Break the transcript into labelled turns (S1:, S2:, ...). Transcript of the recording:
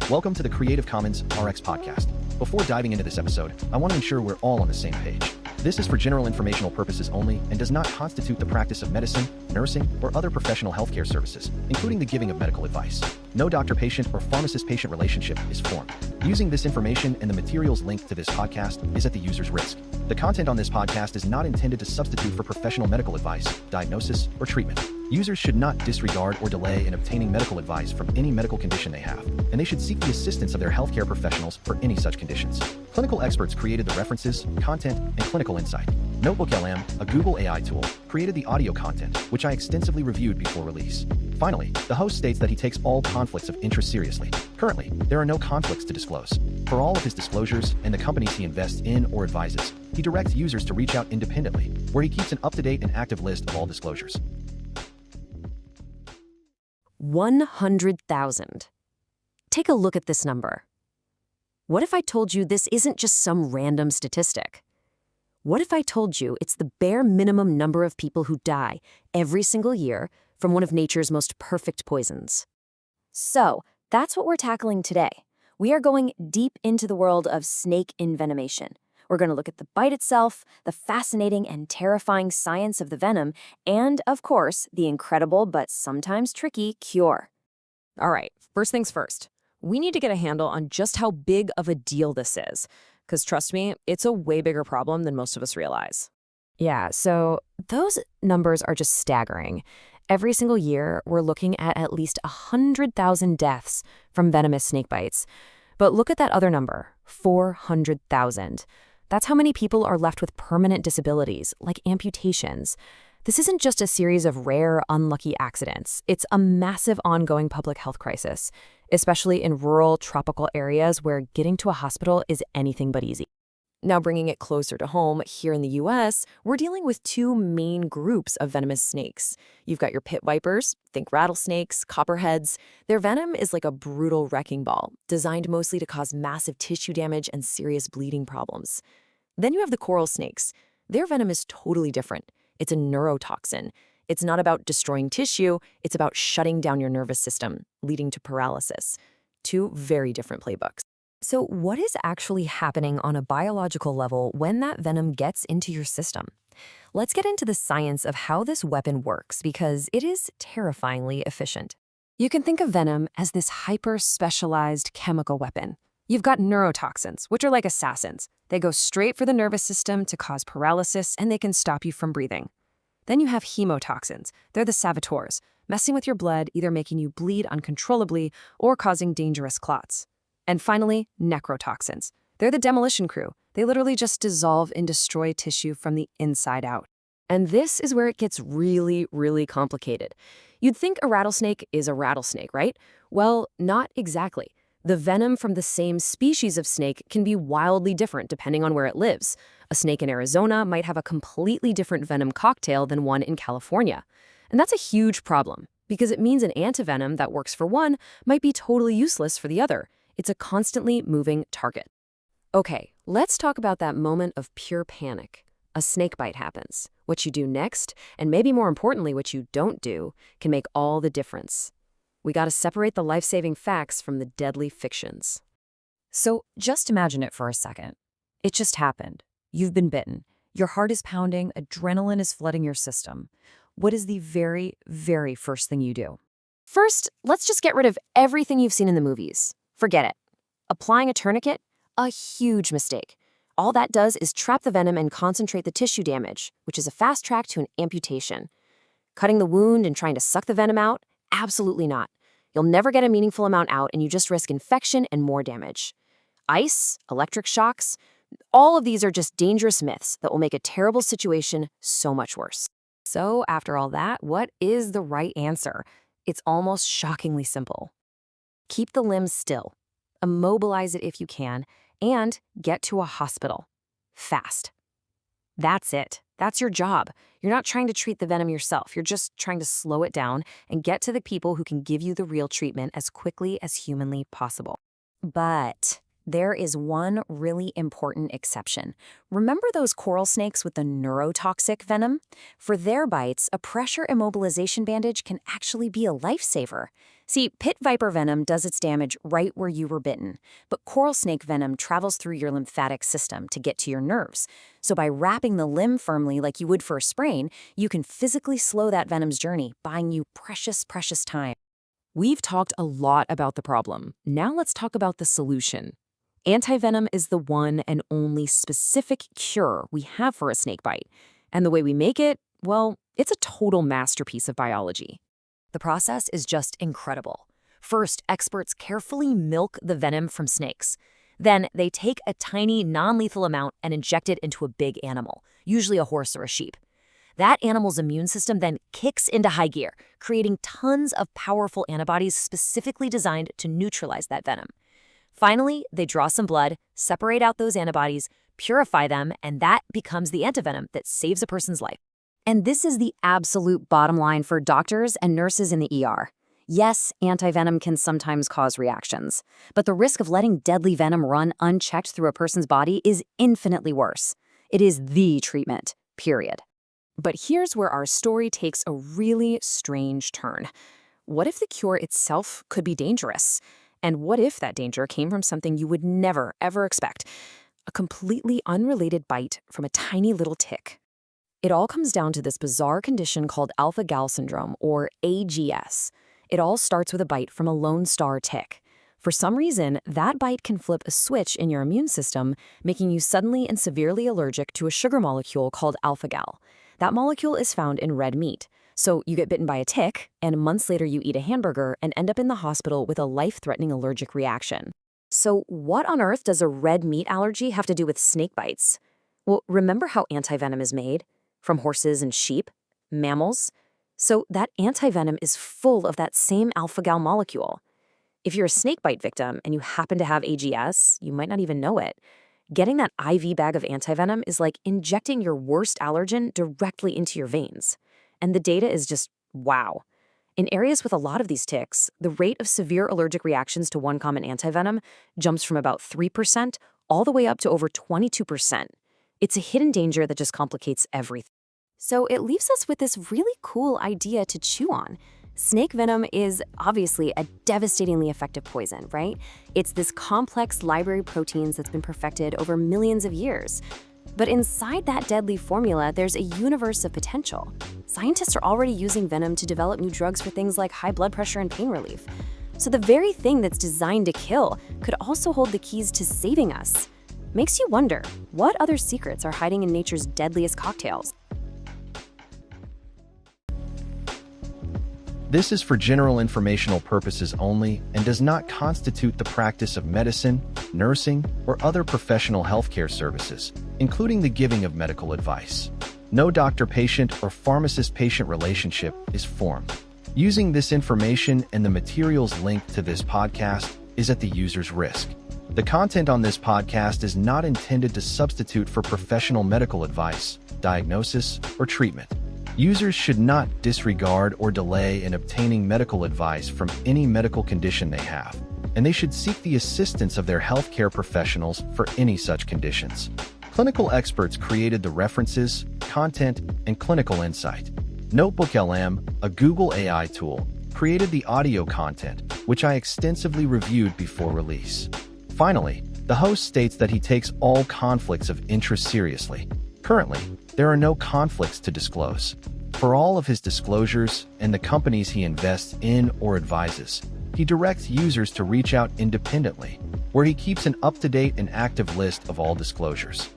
S1: Welcome to the Creative Commons RX podcast. Before diving into this episode, I want to ensure we're all on the same page. This is for general informational purposes only and does not constitute the practice of medicine, nursing, or other professional healthcare services, including the giving of medical advice. No doctor-patient or pharmacist-patient relationship is formed. Using this information and the materials linked to this podcast is at the user's risk. The content on this podcast is not intended to substitute for professional medical advice, diagnosis, or treatment. Users should not disregard or delay in obtaining medical advice from any medical condition they have, and they should seek the assistance of their healthcare professionals for any such conditions. Clinical experts created the references, content, and clinical insight. NotebookLM, a Google AI tool, created the audio content, which I extensively reviewed before release. Finally, the host states that he takes all conflicts of interest seriously. Currently, there are no conflicts to disclose. For all of his disclosures and the companies he invests in or advises, he directs users to reach out independently, where he keeps an up-to-date and active list of all disclosures.
S2: 100,000. Take a look at this number. What if I told you this isn't just some random statistic? What if I told you it's the bare minimum number of people who die every single year from one of nature's most perfect poisons?
S3: So, that's what we're tackling today. We are going deep into the world of snake envenomation. We're going to look at the bite itself, the fascinating and terrifying science of the venom, and, of course, the incredible but sometimes tricky cure.
S2: All right, first things first. We need to get a handle on just how big of a deal this is. Because trust me, it's a way bigger problem than most of us realize. Yeah, so those numbers are just staggering. Every single year, we're looking at least 100,000 deaths from venomous snake bites. But look at that other number, 400,000. That's how many people are left with permanent disabilities, like amputations. This isn't just a series of rare, unlucky accidents. It's a massive ongoing public health crisis, especially in rural, tropical areas where getting to a hospital is anything but easy. Now, bringing it closer to home, here in the U.S., we're dealing with two main groups of venomous snakes. You've got your pit vipers, think rattlesnakes, copperheads. Their venom is like a brutal wrecking ball, designed mostly to cause massive tissue damage and serious bleeding problems. Then you have the coral snakes. Their venom is totally different. It's a neurotoxin. It's not about destroying tissue, it's about shutting down your nervous system, leading to paralysis. Two very different playbooks. So what is actually happening on a biological level when that venom gets into your system? Let's get into the science of how this weapon works because it is terrifyingly efficient. You can think of venom as this hyper-specialized chemical weapon. You've got neurotoxins, which are like assassins. They go straight for the nervous system to cause paralysis, and they can stop you from breathing. Then you have hemotoxins. They're the saboteurs, messing with your blood, either making you bleed uncontrollably or causing dangerous clots. And finally, necrotoxins. They're the demolition crew. They literally just dissolve and destroy tissue from the inside out. And this is where it gets really, really complicated. You'd think a rattlesnake is a rattlesnake, right? Well, not exactly. The venom from the same species of snake can be wildly different depending on where it lives. A snake in Arizona might have a completely different venom cocktail than one in California. And that's a huge problem, because it means an antivenom that works for one might be totally useless for the other. It's a constantly moving target. Okay, let's talk about that moment of pure panic. A snake bite happens. What you do next, and maybe more importantly what you don't do, can make all the difference. We gotta separate the life-saving facts from the deadly fictions. So just imagine it for a second. It just happened. You've been bitten. Your heart is pounding, adrenaline is flooding your system. What is the very, very first thing you do?
S3: First, let's just get rid of everything you've seen in the movies. Forget it. Applying a tourniquet? A huge mistake. All that does is trap the venom and concentrate the tissue damage, which is a fast track to an amputation. Cutting the wound and trying to suck the venom out? Absolutely not. You'll never get a meaningful amount out and you just risk infection and more damage. Ice, electric shocks, all of these are just dangerous myths that will make a terrible situation so much worse.
S2: So after all that, what is the right answer? It's almost shockingly simple.
S3: Keep the limbs still, immobilize it if you can, and get to a hospital. Fast. That's it. That's your job. You're not trying to treat the venom yourself. You're just trying to slow it down and get to the people who can give you the real treatment as quickly as humanly possible.
S2: But
S3: there is one really important exception. Remember those coral snakes with the neurotoxic venom? For their bites, a pressure immobilization bandage can actually be a lifesaver. See, pit viper venom does its damage right where you were bitten, but coral snake venom travels through your lymphatic system to get to your nerves. So by wrapping the limb firmly like you would for a sprain, you can physically slow that venom's journey, buying you precious, precious time.
S2: We've talked a lot about the problem. Now let's talk about the solution. Antivenom is the one and only specific cure we have for a snake bite. And the way we make it, well, it's a total masterpiece of biology.
S3: The process is just incredible. First, experts carefully milk the venom from snakes. Then they take a tiny, non-lethal amount and inject it into a big animal, usually a horse or a sheep. That animal's immune system then kicks into high gear, creating tons of powerful antibodies specifically designed to neutralize that venom. Finally, they draw some blood, separate out those antibodies, purify them, and that becomes the antivenom that saves a person's life. And this is the absolute bottom line for doctors and nurses in the ER. Yes, antivenom can sometimes cause reactions, but the risk of letting deadly venom run unchecked through a person's body is infinitely worse. It is the treatment, period.
S2: But here's where our story takes a really strange turn. What if the cure itself could be dangerous? And what if that danger came from something you would never, ever expect? A completely unrelated bite from a tiny little tick. It all comes down to this bizarre condition called alpha-gal syndrome, or AGS. It all starts with a bite from a lone star tick. For some reason, that bite can flip a switch in your immune system, making you suddenly and severely allergic to a sugar molecule called alpha-gal. That molecule is found in red meat. So you get bitten by a tick, and months later you eat a hamburger and end up in the hospital with a life-threatening allergic reaction. So what on earth does a red meat allergy have to do with snake bites? Well, remember how antivenom is made? From horses and sheep, mammals? So that antivenom is full of that same alpha-gal molecule. If you're a snake bite victim and you happen to have AGS, you might not even know it. Getting that IV bag of antivenom is like injecting your worst allergen directly into your veins. And the data is just wow. In areas with a lot of these ticks, the rate of severe allergic reactions to one common antivenom jumps from about 3% all the way up to over 22%. It's a hidden danger that just complicates everything. So it leaves us with this really cool idea to chew on. Snake venom is obviously a devastatingly effective poison, right? It's this complex library of proteins that's been perfected over millions of years. But inside that deadly formula, there's a universe of potential. Scientists are already using venom to develop new drugs for things like high blood pressure and pain relief. So the very thing that's designed to kill could also hold the keys to saving us. Makes you wonder, what other secrets are hiding in nature's deadliest cocktails?
S1: This is for general informational purposes only and does not constitute the practice of medicine, nursing, or other professional healthcare services, including the giving of medical advice. No doctor-patient or pharmacist-patient relationship is formed. Using this information and the materials linked to this podcast is at the user's risk. The content on this podcast is not intended to substitute for professional medical advice, diagnosis, or treatment. Users should not disregard or delay in obtaining medical advice from any medical condition they have, and they should seek the assistance of their healthcare professionals for any such conditions. Clinical experts created the references, content, and clinical insight. NotebookLM, a Google AI tool, created the audio content, which I extensively reviewed before release. Finally, the host states that he takes all conflicts of interest seriously. Currently, there are no conflicts to disclose. For all of his disclosures and the companies he invests in or advises, he directs users to reach out independently, where he keeps an up-to-date and active list of all disclosures.